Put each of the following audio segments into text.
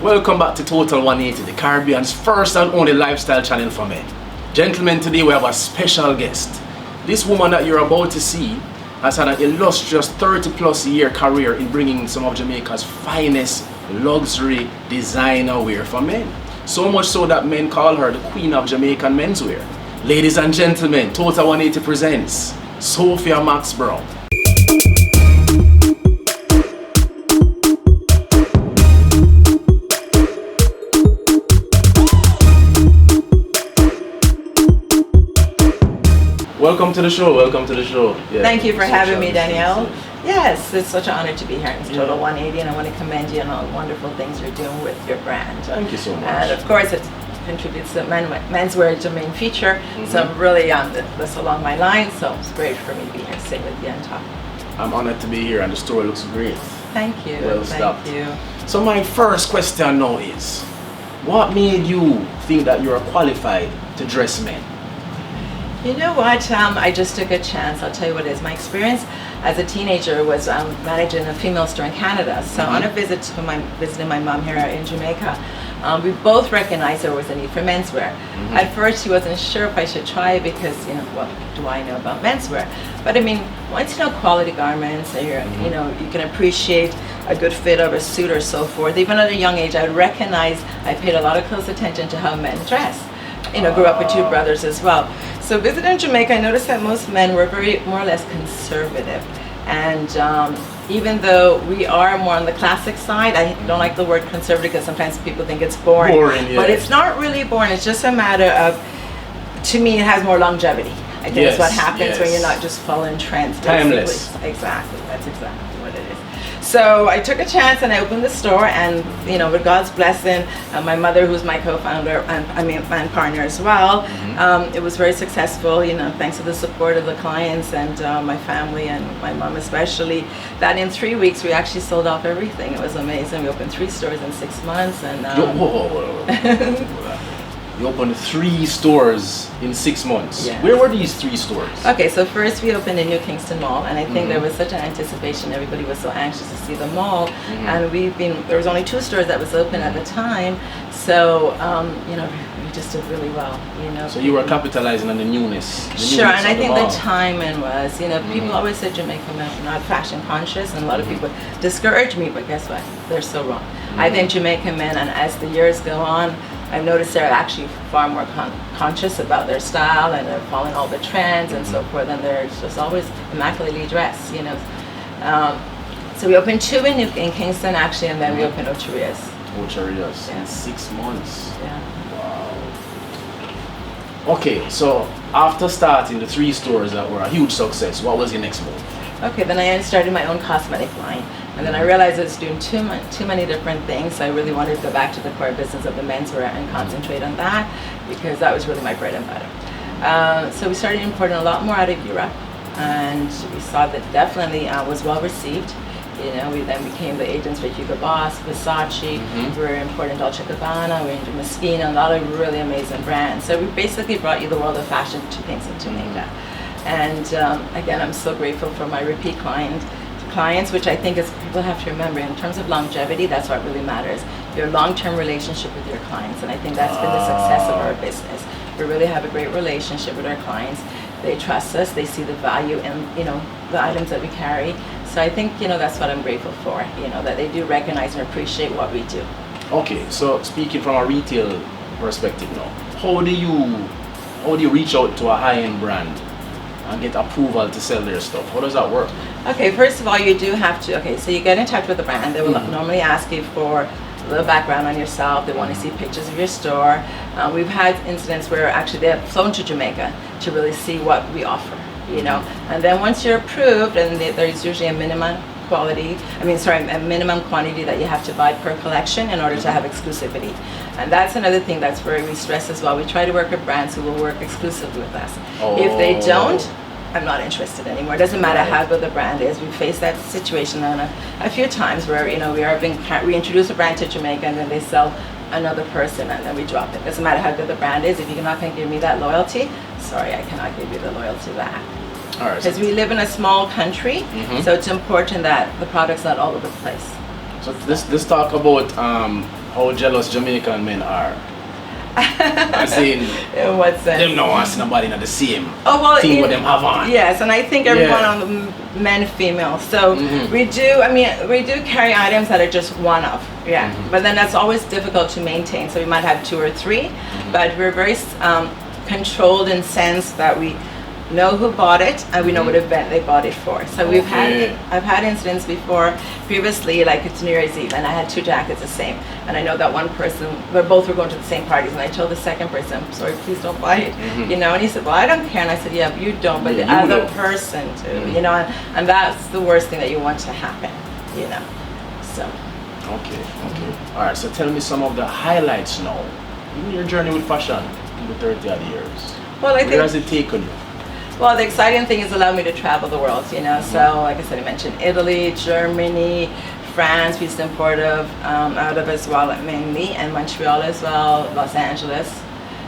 Welcome back to Total 180, the Caribbean's first and only lifestyle channel for men. Gentlemen, today we have a special guest. This woman that you're about to see has had an illustrious 30-plus year career in bringing some of Jamaica's finest luxury designer wear for men. So much so that men call her the queen of Jamaican menswear. Ladies and gentlemen, Total 180 presents Sophia Max Brown. Welcome to the show. Welcome to the show. Yeah, thank you for having me, Danielle. Yes, it's such an honor to be here in Total 180, and I want to commend you on all the wonderful things you're doing with your brand. Thank you so much. And of course, it contributes to menswear is your main feature, so I'm really on this along my line. So it's great for me to be here, sit with you and talk. I'm honored to be here, and the store looks great. Thank you. Well Thank stopped. you. So my first question now is, what made you think that you're qualified to dress men? You know what? I just took a chance. I'll tell you what it is. My experience as a teenager was managing a female store in Canada. So on a visit to visiting my mom here in Jamaica, we both recognized there was a need for menswear. At first, she wasn't sure if I should try it because, what do I know about menswear? But I mean, once you know quality garments, and you can appreciate a good fit of a suit or so forth. Even at a young age, I recognize I paid a lot of close attention to how men dress. Grew up with two brothers as well. So visiting Jamaica, I noticed that most men were very more or less conservative. And even though we are more on the classic side, I don't like the word conservative because sometimes people think it's boring. Yeah. But it's not really boring. It's just a matter of, to me, it has more longevity. I think that's what happens when you're not just following trends. Timeless. Basically. Exactly. That's exactly what it is. So I took a chance and I opened the store, and with God's blessing, my mother, who's my co-founder and partner as well, it was very successful. Thanks to the support of the clients and my family and my mom especially. That in 3 weeks we actually sold off everything. It was amazing. We opened 3 stores in 6 months, and You opened 3 stores in 6 months. Yes. Where were these 3 stores? Okay, so first we opened in New Kingston Mall, and I think there was such an anticipation. Everybody was so anxious to see the mall, and there was only 2 stores that was open at the time, so we just did really well. So you were capitalizing on the newness. Sure, and I think the timing was, people always say Jamaican men are not fashion conscious, and a lot of people discourage me, but guess what? They're so wrong. I think Jamaican men, and as the years go on, I've noticed they're actually far more conscious about their style, and they're following all the trends and so forth, and they're just always immaculately dressed, So we opened 2 in Kingston actually, and then we opened Ocherias. Ocherias in 6 months. Yeah. Wow. Okay, so after starting the 3 stores that were a huge success, what was your next move? Okay, then I started my own cosmetic line. And then I realized I was doing too many different things, so I really wanted to go back to the core business of the menswear and concentrate on that, because that was really my bread and butter. So we started importing a lot more out of Europe, and we saw that definitely was well received. We then became the agents for Hugo Boss, Versace, we were importing Dolce & Gabbana, we were into Moschino, a lot of really amazing brands. So we basically brought you the world of fashion to Jamaica. And again, I'm so grateful for my repeat clients, which I think is, people have to remember, in terms of longevity, that's what really matters. Your long-term relationship with your clients, and I think that's been the success of our business. We really have a great relationship with our clients. They trust us, they see the value in, the items that we carry. So I think, that's what I'm grateful for, that they do recognize and appreciate what we do. Okay, so speaking from a retail perspective now, how do you reach out to a high-end brand and get approval to sell their stuff? How does that work? Okay, first of all, you do have to, so you get in touch with the brand. They will normally ask you for a little background on yourself. They want to see pictures of your store. We've had incidents where actually they have flown to Jamaica to really see what we offer, And then once you're approved, and there's usually a minimum quantity that you have to buy per collection in order to have exclusivity. And that's another thing that's where we stress as well. We try to work with brands who will work exclusively with us. If they don't, I'm not interested anymore. It doesn't matter how good the brand is. We've faced that situation on a few times where we introduce a brand to Jamaica, and then they sell another person, and then we drop it. Doesn't matter how good the brand is. If you're not going to give me that loyalty, sorry, I cannot give you the loyalty back. All right. Because we live in a small country, so it's important that the product's not all over the place. So let's talk about how jealous Jamaican men are. I seen In what sense? them not want somebody in the same Oh, well, thing what them have on. Yes, and I think everyone Yeah. on the men, female. So Mhm. we do carry items that are just one of, yeah. But then that's always difficult to maintain. So we might have 2 or 3, but we're very controlled in sense that we know who bought it and we know what event they bought it for. So I've had incidents before previously, like it's New Year's Eve and I had 2 jackets the same, and I know that one person, both were going to the same parties, and I told the second person, I'm sorry, please don't buy it, you know, and he said, well, I don't care, and I said, yeah, but you don't, but the other person too, you know, and that's the worst thing that you want to happen, you know, so. Okay. All right, so tell me some of the highlights now in your journey with fashion in the 30 odd years. Well, Where has it taken you? Well, the exciting thing is allowed me to travel the world, you know. So, like I said, I mentioned Italy, Germany, France, we used to import out of as well, mainly, and Montreal as well, Los Angeles.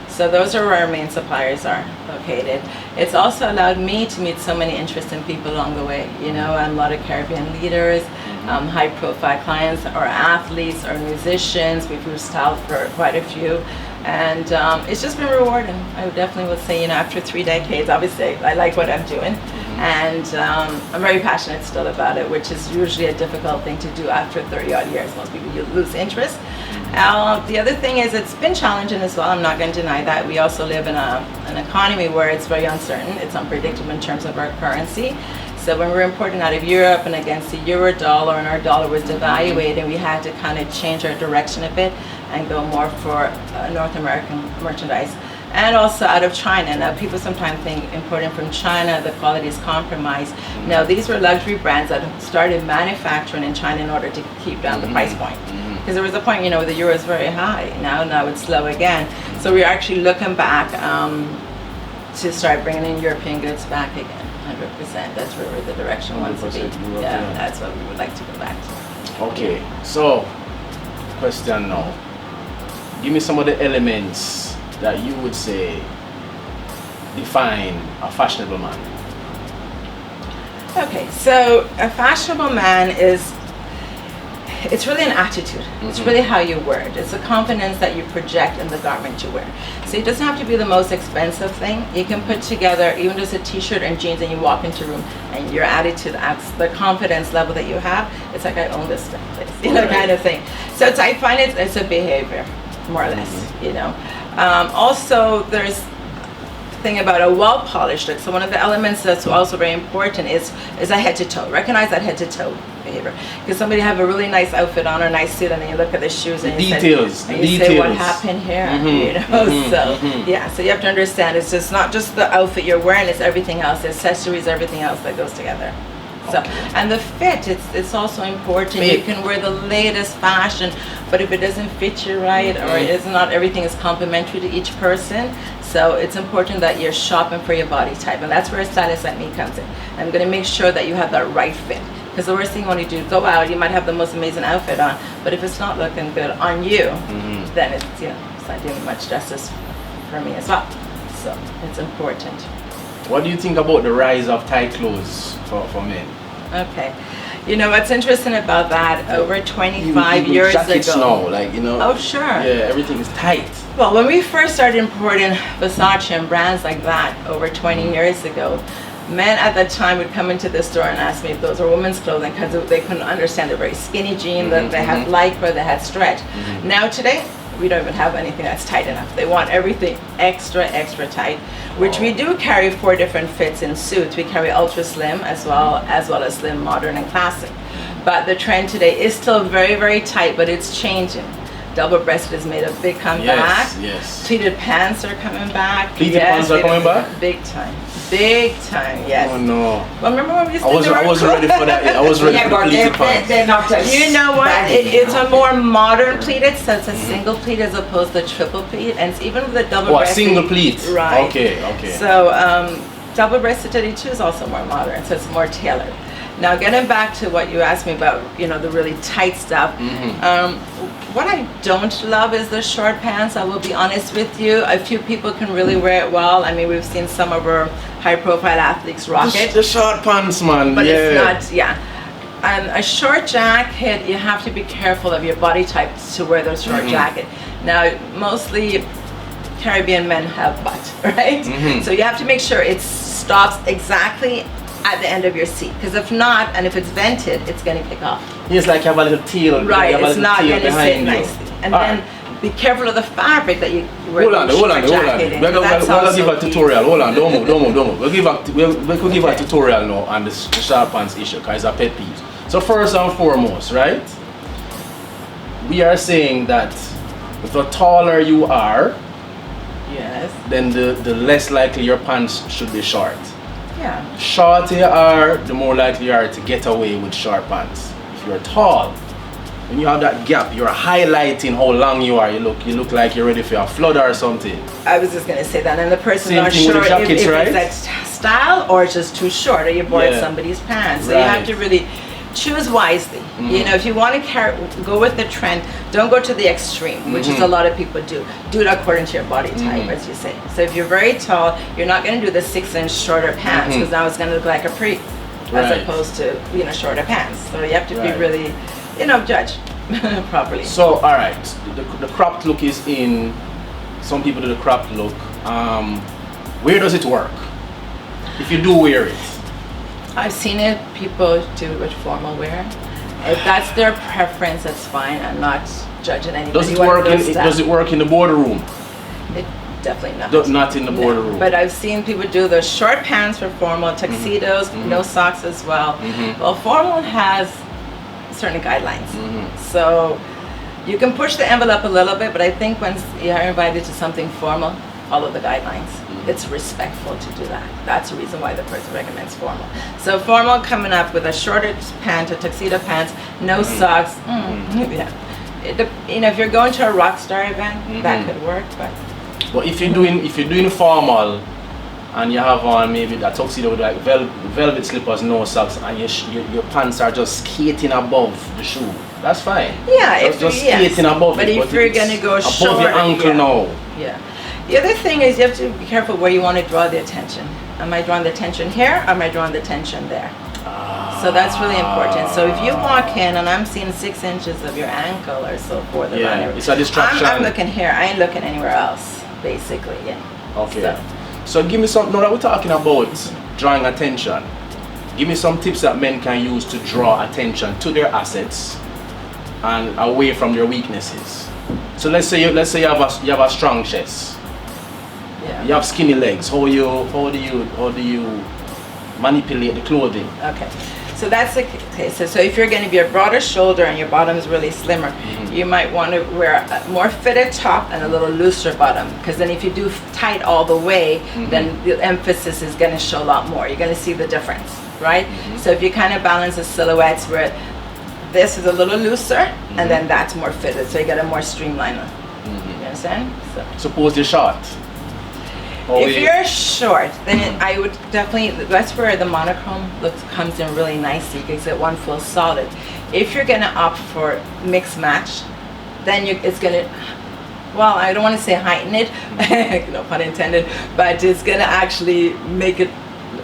So those are where our main suppliers are located. It's also allowed me to meet so many interesting people along the way, you know, and a lot of Caribbean leaders, high-profile clients, or athletes, or musicians. We've styled for quite a few. And it's just been rewarding. I definitely would say, you know, after 3 decades, obviously I like what I'm doing, and I'm very passionate still about it, which is usually a difficult thing to do after 30 odd years. Most people, you lose interest. The other thing is it's been challenging as well. I'm not going to deny that. We also live in an economy where it's very uncertain. It's unpredictable in terms of our currency. So when we were importing out of Europe and against the euro dollar, and our dollar was devaluating, we had to kind of change our direction a bit and go more for North American merchandise. And also out of China. Now people sometimes think importing from China, the quality is compromised. No, these were luxury brands that started manufacturing in China in order to keep down the price point. Because there was a point, you know, the euro is very high. Now it's low again. So we're actually looking back to start bringing in European goods back again. 100%. That's really the direction we want to be. Yeah, that's what we would like to go back to. Okay, so question now. Give me some of the elements that you would say define a fashionable man. Okay, so a fashionable man it's really an attitude. It's really how you wear it. It's the confidence that you project in the garment you wear. So it doesn't have to be the most expensive thing. You can put together even just a t-shirt and jeans, and you walk into a room and your attitude acts, the confidence level that you have, it's like, I own this place, you know, kind of thing. So I find it's a behavior, more or less, you know. Also, there's thing about a well-polished look. So one of the elements that's also very important is a head to toe. Recognize that head to toe behavior. Because somebody have a really nice outfit on or a nice suit, and then you look at the shoes and you say, what happened here? You know, yeah. So you have to understand it's just not just the outfit you're wearing; it's everything else, the accessories, everything else that goes together. So, and the fit, it's also important. You can wear the latest fashion, but if it doesn't fit you right, or it's not everything is complementary to each person, so it's important that you're shopping for your body type, and that's where a stylist like me comes in. I'm going to make sure that you have that right fit, because the worst thing you want to do is go out, you might have the most amazing outfit on, but if it's not looking good on you, then it's, you know, it's not doing much justice for me as well. So it's important. What do you think about the rise of tight clothes for men? Okay. You know, what's interesting about that, over 25 years jackets ago. now, like, you know. Oh, sure. Yeah, everything is tight. Well, when we first started importing Versace and brands like that over 20 years ago, men at that time would come into the store and ask me if those were women's clothing, because they couldn't understand the very skinny jean, that they had lycra, they had stretch. Now today, we don't even have anything that's tight enough. They want everything extra tight, which we do carry 4 different fits in suits. We carry ultra slim as well as slim, modern, and classic. But the trend today is still very, very tight, but it's changing. Double-breasted has made a big comeback. Yes. Pleated pants are coming back. Pleated pants are coming back? Big time. Big time, yes. Oh no. Well, remember when we used to I was ready for that. Yeah, I was ready for the pleated pants. They're not as You know what? baggy It's now. a more modern pleated, so it's a single pleat as opposed to triple pleat, and it's even with the double Oh, a breasted. single pleat. Right. Okay. So double breasted teddy too is also more modern, so it's more tailored. Now getting back to what you asked me about, you know, the really tight stuff. What I don't love is the short pants. I will be honest with you. A few people can really wear it well. I mean, we've seen some of our high-profile athletes rock it. The short pants, man. But yeah. it's not, A short jacket, you have to be careful of your body type to wear those short jacket. Now, mostly Caribbean men have butt, right? So you have to make sure it stops exactly at the end of your seat, because if not, and if it's vented, it's going to kick off. It's like you have a little tail. Right, it's not going to sit you. nicely. And then be careful of the fabric that you wear. Hold on. We're going to give a tutorial. Hold on, don't move. We'll give a tutorial now on the short pants issue, because it's a pet peeve. So first and foremost, right? We are saying that the taller you are, yes, then the less likely your pants should be short. Yeah. Shorter you are, the more likely you are to get away with short pants. If you're tall, when you have that gap, you're highlighting how long you are. You look like you're ready for a flood or something. I was just gonna say that, and the person Same not thing with sure the jackets, if right? it's that style or it's just too short, or you borrowed somebody's pants. So you have to really choose wisely. You know, if you want to go with the trend, don't go to the extreme, which is a lot of people do. Do it according to your body type, as you say. So if you're very tall, you're not going to do the 6-inch shorter pants, because now it's going to look like a pre, as opposed to shorter pants. So you have to be really, judge properly. So all right, the cropped look is in. Some people do the cropped look. Where does it work? If you do wear it. I've seen it, people do it with formal wear. If that's their preference, that's fine. I'm not judging anybody. Does it work in the boardroom? It definitely not. Not in the boardroom. But I've seen people do the short pants for formal, tuxedos, no socks as well. Well, formal has certain guidelines. So you can push the envelope a little bit, but I think when you're invited to something formal, follow the guidelines. It's respectful to do that. That's the reason why the person recommends formal. So formal coming up with a shorter pant, a tuxedo pants, no socks. Yeah. If you're going to a rock star event, that could work. But if you're doing formal, and you have on maybe a tuxedo with like velvet slippers, no socks, and your pants are just skating above the shoe, that's fine. Yeah, just skating above but it. If you're gonna go above short, your ankle now. Yeah. The other thing is you have to be careful where you want to draw the attention. Am I drawing the attention here? Or am I drawing the attention there? So that's really important. So if you walk in and I'm seeing 6 inches of your ankle or so forth, it's a distraction. I'm looking here. I ain't looking anywhere else, basically. Yeah. Okay. So give me some. Now that we're talking about drawing attention, give me some tips that men can use to draw attention to their assets and away from their weaknesses. So let's say you have a strong chest. Yeah. You have skinny legs. How do you manipulate the clothing? Okay, so that's the case. So if you're going to be a broader shoulder and your bottom is really slimmer, you might want to wear a more fitted top and a little looser bottom, because then if you do tight all the way, then the emphasis is going to show a lot more. You're going to see the difference, right? So if you kind of balance the silhouettes where this is a little looser and then that's more fitted, so you get a more streamlined one. You understand? So. Suppose you're short. If you're short, then I would definitely, that's where the monochrome look comes in really nicely, because it one feels solid. If you're going to opt for mix match, then it's going to, well, I don't want to say heighten it, no pun intended, but it's going to actually make it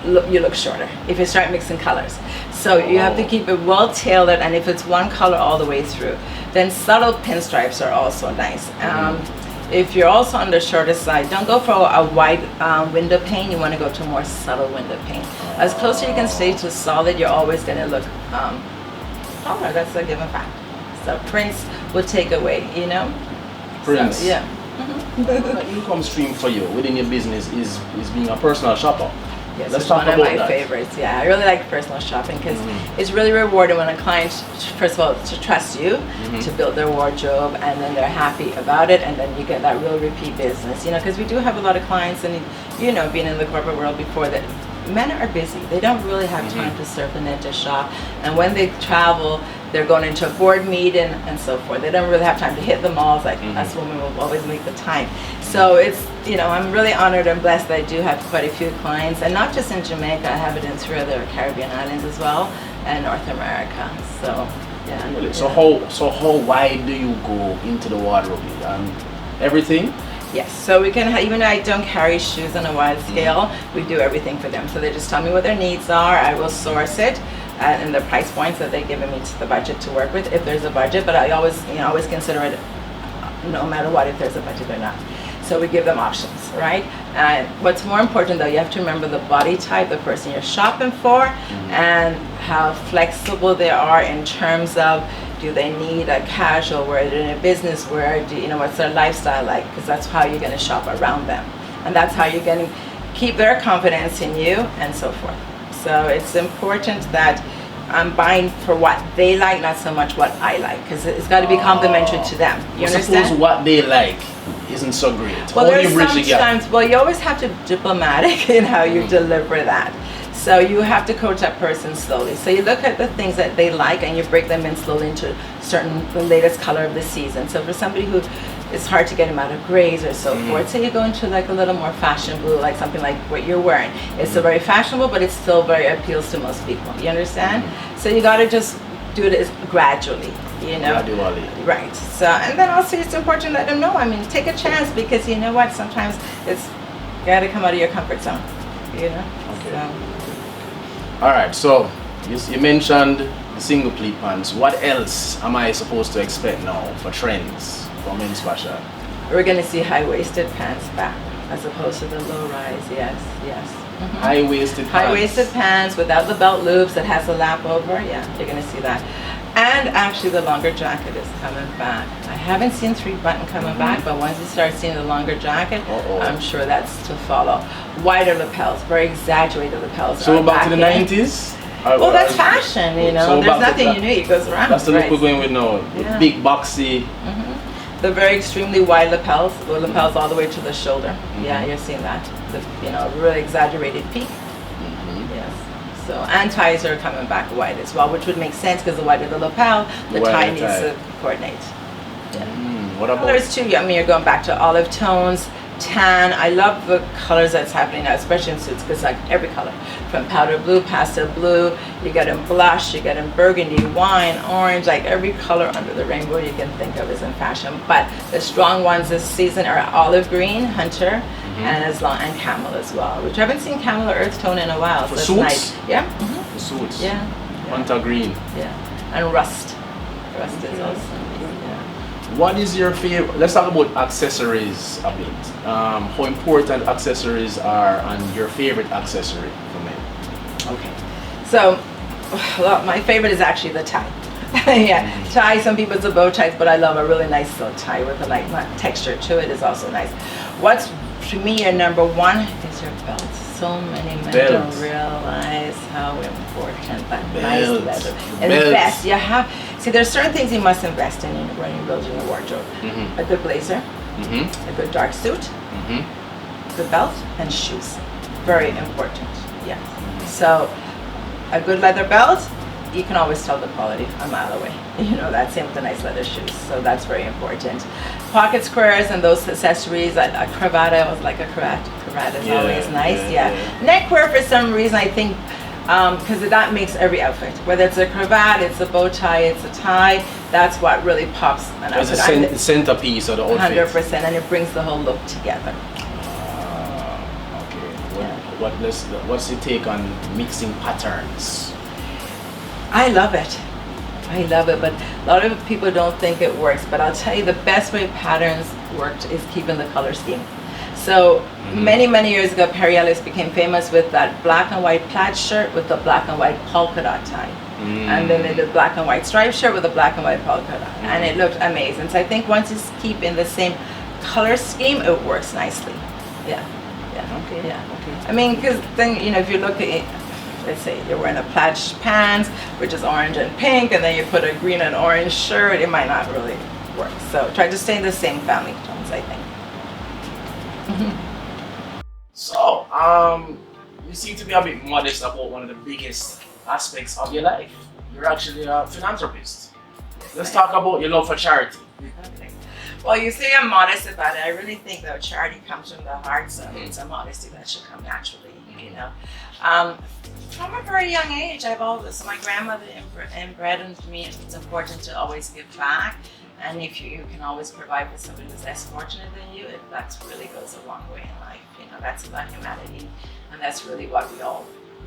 you look shorter if you start mixing colors. So you have to keep it well tailored, and if it's one color all the way through, then subtle pinstripes are also nice. If you're also on the shorter side, don't go for a wide window pane. You want to go to a more subtle window pane. As close as you can stay to solid, you're always going to look taller. That's a given fact. So prints will take away, Prints. So, yeah. What income stream for you within your business is being a personal shopper. Yes, Let's it's talk one of about my that. favorites. Yeah, I really like personal shopping because it's really rewarding when a client, first of all, to trust you to build their wardrobe, and then they're happy about it, and then you get that real repeat business. Because we do have a lot of clients, and being in the corporate world before that, men are busy. They don't really have time to surf the net to shop, and when they travel, they're going into a board meeting and so forth. They don't really have time to hit the malls like us women will always make the time. So it's, I'm really honored and blessed that I do have quite a few clients, and not just in Jamaica. I have it in 3 other Caribbean islands as well, and North America. So yeah. Really? So how wide do you go into the wardrobe? Everything? Yes, so we can, even though I don't carry shoes on a wide scale, we do everything for them. So they just tell me what their needs are, I will source it. and the price points that they're giving me to the budget to work with, if there's a budget. But I always consider it no matter what, if there's a budget or not. So we give them options, right? And what's more important though, you have to remember the body type, the person you're shopping for, and how flexible they are in terms of, do they need a casual wear, do they need a business wear, what's their lifestyle like? Because that's how you're going to shop around them. And that's how you're going to keep their confidence in you and so forth. So it's important that I'm buying for what they like, not so much what I like, because it's got to be complementary to them. You understand? Suppose what they like isn't so great. Well, there's sometimes, well, you always have to be diplomatic in how you deliver that. So you have to coach that person slowly. So you look at the things that they like and you break them in slowly into the latest color of the season. So for somebody who it's hard to get them out of grays or so forth, so you go into like a little more fashion blue, like something like what you're wearing. It's still very fashionable, but it still very appeals to most people. You understand? So you got to just do it gradually. Gradually. Right. So, and then also it's important to let them know. I mean, take a chance, because you know what? Sometimes you got to come out of your comfort zone. Okay. All right. So you mentioned the single pleat pants. What else am I supposed to expect now for trends for men's fashion? We're going to see high-waisted pants back, as opposed to the low-rise. Yes. High-waisted pants. High-waisted pants without the belt loops that has a lap over. Yeah, you're going to see that. And actually the longer jacket is coming back. I haven't seen 3-button coming back, but once you start seeing the longer jacket, I'm sure that's to follow. Wider lapels, very exaggerated lapels. So back to the 90s? Well, that's fashion, So there's nothing unique. It goes around. That's the look we're going with now. Yeah. Big, boxy. The very extremely wide lapels, the lapels all the way to the shoulder. Yeah, you're seeing that. The really exaggerated peak. So, and ties are coming back wide as well, which would make sense, because the wider the lapel, the tie needs to coordinate. What about colors too? I mean, you're going back to olive tones, tan. I love the colors that's happening now, especially in suits, because like every color, from powder blue, pastel blue, you get in blush, you get in burgundy, wine, orange, like every color under the rainbow you can think of is in fashion. But the strong ones this season are olive green, hunter, and camel as well, which I haven't seen camel or earth tone in a while. For so suits? Nice. Yeah. For suits. Yeah. Hunter green. Yeah. And rust. Rust is also. What is your favorite? Let's talk about accessories a bit. How important accessories are, and your favorite accessory for men. Okay. So, well, my favorite is actually the tie. Tie. Some people it's a bow ties, but I love a really nice silk tie with a like texture to it is also nice. What's to me your number one is your belt. So many men don't realize how important that nice leather. Invest. You have. See, there's certain things you must invest in when you're building your wardrobe. A good blazer, a good dark suit, good belt, and shoes. Very important. Yeah. So, a good leather belt, you can always tell the quality a mile away. That same with the nice leather shoes. So that's very important. Pocket squares and those accessories, a cravat, I always like a cravat. Cravat is always nice, Neckwear, for some reason, I think, because that makes every outfit. Whether it's a cravat, it's a bow tie, it's a tie, that's what really pops an outfit. It's the centerpiece of the outfit. 100%, and it brings the whole look together. Okay. What's your take on mixing patterns? I love it, but a lot of people don't think it works. But I'll tell you, the best way patterns worked is keeping the color scheme. So many years ago, Perry Ellis became famous with that black and white plaid shirt with the black and white polka dot tie. And then they did black and white striped shirt with a black and white polka dot. And it looked amazing. So I think once you keep in the same color scheme, it works nicely. Okay. I mean, because then, if you look at it, let's say you're wearing a plaid pants, which is orange and pink, and then you put a green and orange shirt, it might not really work. So try to stay in the same family tones, I think. So, you seem to be a bit modest about one of the biggest aspects of your life. You're actually a philanthropist. Let's talk about your love for charity. Okay. Well, you say I'm modest about it. I really think that charity comes from the heart, so it's a modesty that should come naturally, From a very young age, my grandmother inbred into me, it's important to always give back. And if you can always provide for somebody who's less fortunate than you, that really goes a long way in life. That's about humanity, and that's really what we all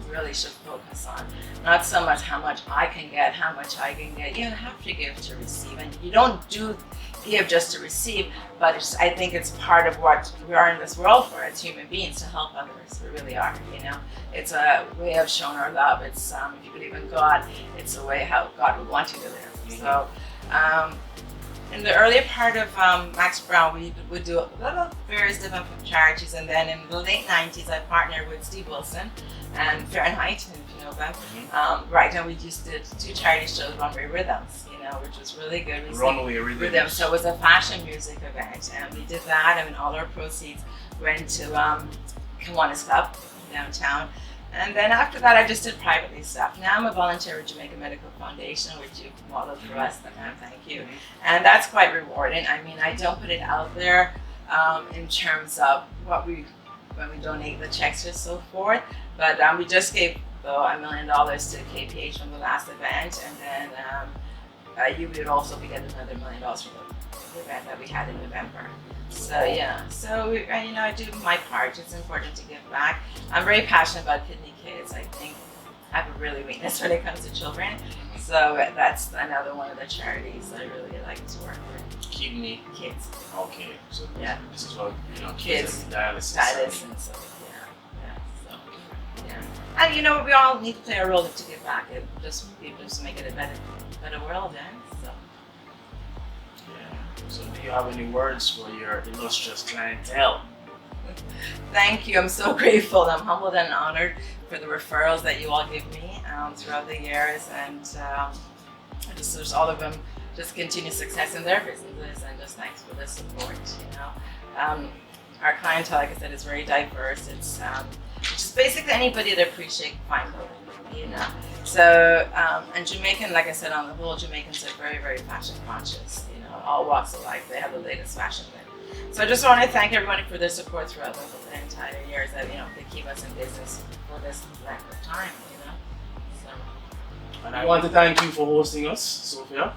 really should focus on. Not so much how much I can get, how much I can get. You have to give to receive, and you don't give just to receive, but I think it's part of what we are in this world for as human beings, to help others. We really are, you know. It's a way of showing our love. It's if you believe in God, it's a way how God would want you to live. So in the earlier part of Max Brown, we would do a lot of various different charities, and then in the late 90s I partnered with Steve Wilson and Fahrenheit, if you know them. Right, and we just did 2 charity shows, Runway Rhythms, you know, which was really good. Runway Rhythms. So it was a fashion music event, and we did that, and all our proceeds went to Kiwanis Club downtown. And then after that, I just did privately stuff. Now I'm a volunteer with Jamaica Medical Foundation, which you've modeled for us, and thank you. And that's quite rewarding. I mean, I don't put it out there in terms of when we donate the checks and so forth, but we just gave $1 million to KPH from the last event, and then you would also be getting another $1 million from the event that we had in November. So yeah, so you know, I do my part. It's important to give back. I'm very passionate about kidney kids. I think I have a really weakness when it comes to children. So that's another one of the charities I really like to work with. Kidney kids. Okay, so yeah, this is what, you know, kids and dialysis. And so yeah. And you know, we all need to play a role to give back. It just make it a better world, so. So do you have any words for your illustrious clientele? Thank you. I'm so grateful. I'm humbled and honored for the referrals that you all give me throughout the years, and I just wish all of them just continued success in their businesses, and just thanks for the support. You know, our clientele, like I said, is very diverse. It's just basically anybody that appreciates fine clothing, you know. So and Jamaican, like I said, on the whole, Jamaicans are very, very fashion conscious. You know, all walks of life. They have the latest fashion. So I just want to thank everybody for their support throughout the entire years that, you know, they keep us in business for this length of time, you know. So. And I want to thank you for hosting us, Sophia.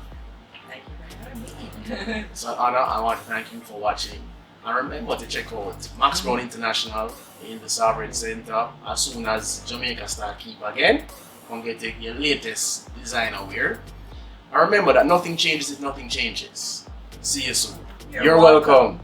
Thank you for having me. It's an honor. I want to thank you for watching. And remember to check out Max Brown International in the Sovereign Center as soon as Jamaica start keep again. Come get your latest designer wear. And remember that nothing changes if nothing changes. See you soon. You're welcome.